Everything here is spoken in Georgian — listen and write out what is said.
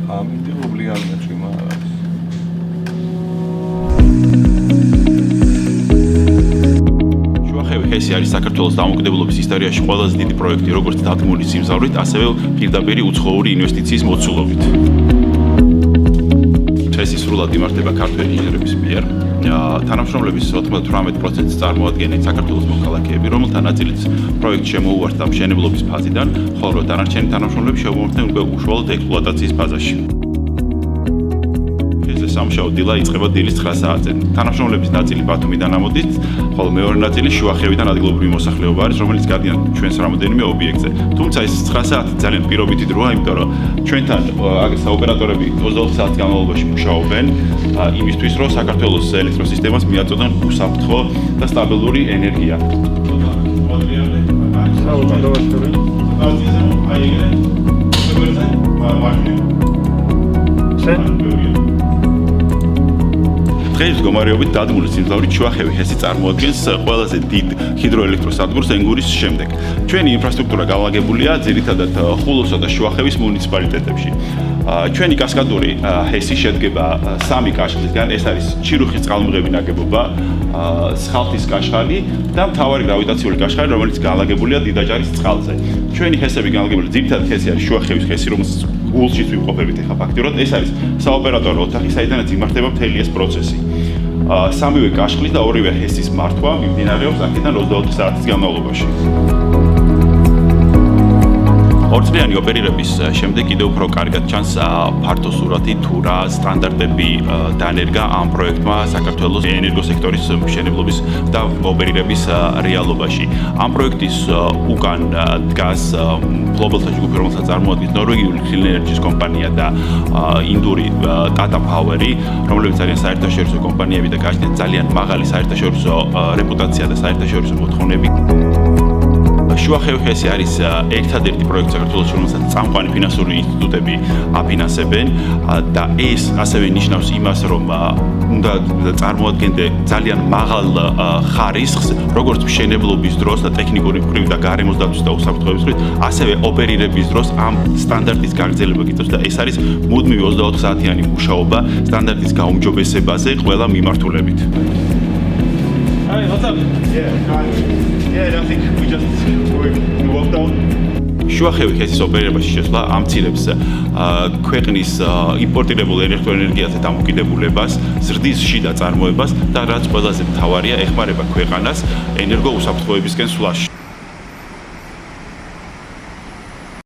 Obligato ეს არის საქართველოს დამოუკიდებლობის ისტორიაში ყველაზე დიდი პროექტი, როგორც დადგმული სიმძლავრით, ასევე პირდაპირი უცხოური ინვესტიციის მოცულობით. ეს სრულად იმართება ქართველი ინჟინერების მიერ. თანამშრომლების 98%-ს წარმოადგენენ საქართველოს მოქალაქეები, რომელთა ნაწილიც პროექტს შემოუვარდა მშენებლობის ფაზიდან, ხოლო დანარჩენი თანამშრომლები შემოუერთდნენ უკვე უშუალოდ ექსპლუატაციის ფაზაში. სამშაო დილა იწყება დილის 9 საათზე. თანამშრომლების ნაწილი ბათუმიდან ამოდის, ხოლო მეორე ნაწილი შუახევიდან ადგილობრივი მოსახლეობა არის, რომელიც გადიან ჩვენს რამოდენიმე ობიექტზე. თუმცა ეს 9 საათი ძალიან პირობითი დროა, იმიტომ რომ ჩვენთან საოპერატორები 24 საათის განმავლობაში მუშაობენ იმისთვის, რომ საქართველოს ელექტროსისტემას მიაწოდონ უსაფრთხო და სტაბილური ენერგია. დღეს მდგომარეობით დადგმული სიმძლავრით შუახევი ჰესი წარმოადგენს ყველაზე დიდ ჰიდროელექტროსადგურს ენგურის შემდეგ. ჩვენი ინფრასტრუქტურა განლაგებულია ძირითადად ხულოსა და შუახევის მუნიციპალიტეტებში. ჩვენი კასკადური ჰესი შედგება 3 კაშხლისგან, ეს არის ჩირუხის წყალმღები ნაგებობა, სხალთის კაშხალი და მთავარი გრავიტაციული კაშხალი, რომელიც განლაგებულია დიდაჯარის წყალზე. ჩვენი ჰესები განლაგებული ძირითადად ჰესი არის შუახევის ჰესი, რომელსაც გულშიც ვიმყოფებით ახლა ფაქტიურად. ეს არის საოპერატორო ოთახი, საიდანაც იმართება მთელი ეს პროცესი. სამივე კაშხლის და ორივე ჰესის მართვა მიმდინარეობს აქედან 24 საათის განმავლობაში. ორწლიანი ოპერირების შემდეგ კიდევ უფრო კარგად ჩანს ფართო სურათი თუ რა სტანდარტები დაანერგა ამ პროექტმა საქართველოს ენერგოსექტორის მშენებლობის და ოპერირების რეალობაში. ამ პროექტის უკან დგას Global-თა ჯგუფი, რომელსაც წარმოადგენს ნორვეგიული Clean Energy კომპანია და ინდური Tata Power-ი, რომლებიც არიან საერთაშორისო კომპანიები და გააჩნიათ ძალიან მაღალი საერთაშორისო რეპუტაცია და საერთაშორისო მოთხოვნები. შუახევი ჰესი არის ერთადერთი პროექტი საქართველოში, რომელსაც წამყვანი ფინანსური ინსტიტუტები აფინანსებენ და ეს ასევე ნიშნავს იმას, რომ უნდა წარმოადგენდე ძალიან მაღალ ხარისხს, როგორც მშენებლობის დროს და ტექნიკური მხრივ და გარემოს დაცვის და უსაფრთხოების მხრივ, ასევე ოპერირების დროს ამ სტანდარტის გაგრძელება გიწევს და ეს არის მუდმივი 24 საათიანი მუშაობა სტანდარტის გაუმჯობესებაზე ყველა მიმართულებით. Hi, what's up? Yeah, I think we just walked out. შუახევი ჰესის ოპერირებაში შესვლა ამცირებს ქვეყნის იმპორტირებულ ელექტროენერგიაზე დამოკიდებულებას, ზრდის შიდა წარმოებას და რაც ყველაზე მთავარია, ეხმარება ქვეყანას ენერგო უსაფრთხოებისკენ სვლაში.